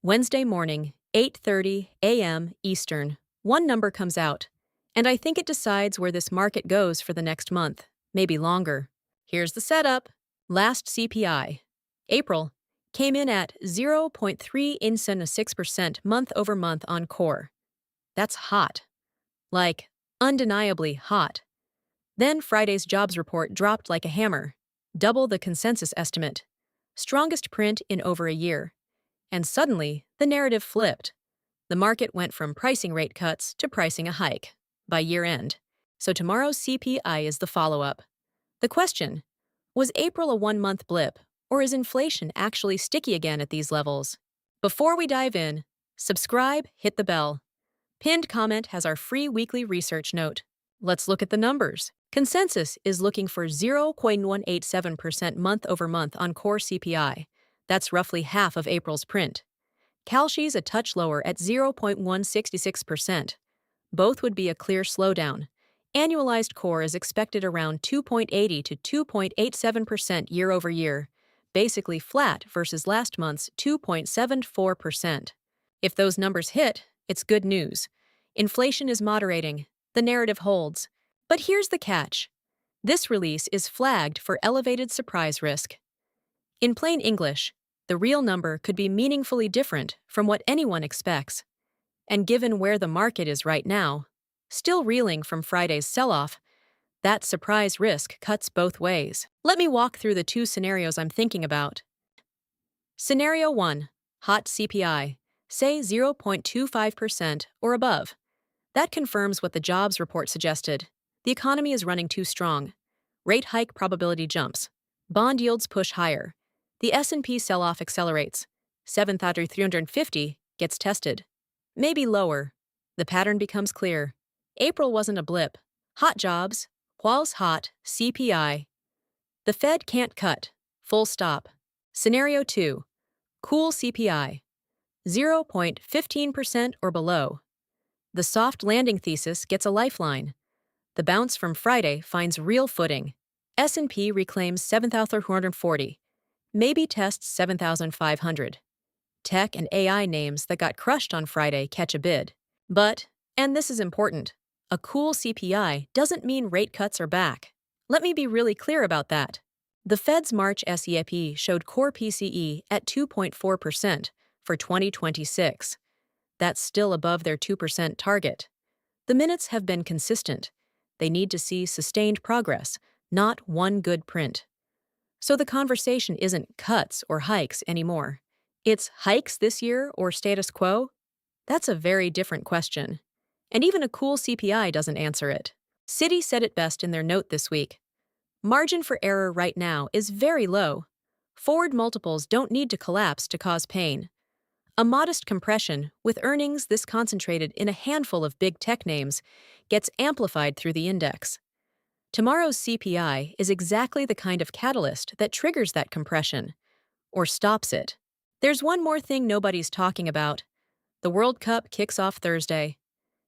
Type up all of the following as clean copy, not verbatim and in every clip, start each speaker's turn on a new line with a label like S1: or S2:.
S1: Wednesday morning, 8:30 a.m. Eastern. One number comes out, and I think it decides where this market goes for the next month, maybe longer. Here's the setup. Last CPI, April, came in at 0.3% month over month on core. That's hot. Like, undeniably hot. Then Friday's jobs report dropped like a hammer, double the consensus estimate. Strongest print in over a year. And suddenly, the narrative flipped. The market went from pricing rate cuts to pricing a hike by year end. So tomorrow's CPI is the follow-up. The question, was April a one-month blip, or is inflation actually sticky again at these levels? Before we dive in, subscribe, hit the bell. Pinned comment has our free weekly research note. Let's look at the numbers. Consensus is looking for 0.187% month over month on core CPI. That's roughly half of April's print. Kalshi's a touch lower at 0.166%. Both would be a clear slowdown. Annualized core is expected around 2.80 to 2.87% year over year, basically flat versus last month's 2.74%. If those numbers hit, it's good news. Inflation is moderating. The narrative holds. But here's the catch. This release is flagged for elevated surprise risk. In plain English, the real number could be meaningfully different from what anyone expects. And given where the market is right now, still reeling from Friday's sell-off, that surprise risk cuts both ways. Let me walk through the two scenarios I'm thinking about. Scenario 1. Hot CPI, say 0.25% or above. That confirms what the jobs report suggested. The economy is running too strong. Rate hike probability jumps. Bond yields push higher. The S&P sell-off accelerates. 7,350 gets tested. Maybe lower. The pattern becomes clear. April wasn't a blip. Hot jobs, whilst hot, CPI. The Fed can't cut. Full stop. Scenario 2. Cool CPI. 0.15% or below. The soft landing thesis gets a lifeline. The bounce from Friday finds real footing. S&P reclaims 7,440. Maybe tests 7,500. Tech and AI names that got crushed on Friday catch a bid. But, and this is important, a cool CPI doesn't mean rate cuts are back. Let me be really clear about that. The Fed's March SEP showed core PCE at 2.4% for 2026. That's still above their 2% target. The minutes have been consistent. They need to see sustained progress, not one good print. So the conversation isn't cuts or hikes anymore. It's hikes this year or status quo? That's a very different question. And even a cool CPI doesn't answer it. Citi said it best in their note this week. Margin for error right now is very low. Forward multiples don't need to collapse to cause pain. A modest compression, with earnings this concentrated in a handful of big tech names, gets amplified through the index. Tomorrow's CPI is exactly the kind of catalyst that triggers that compression, or stops it. There's one more thing nobody's talking about. The World Cup kicks off Thursday.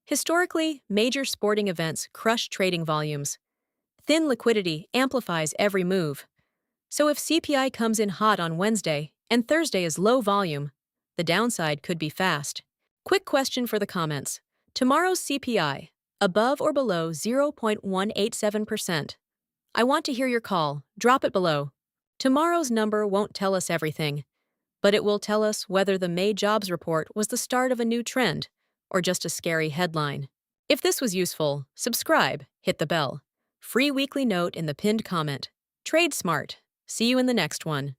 S1: Historically, major sporting events crush trading volumes. Thin liquidity amplifies every move. So if CPI comes in hot on Wednesday and Thursday is low volume, the downside could be fast. Quick question for the comments. Tomorrow's CPI, above or below 0.187%? I want to hear your call. Drop it below. Tomorrow's number won't tell us everything, but it will tell us whether the May jobs report was the start of a new trend or just a scary headline. If this was useful, subscribe, hit the bell. Free weekly note in the pinned comment. Trade smart. See you in the next one.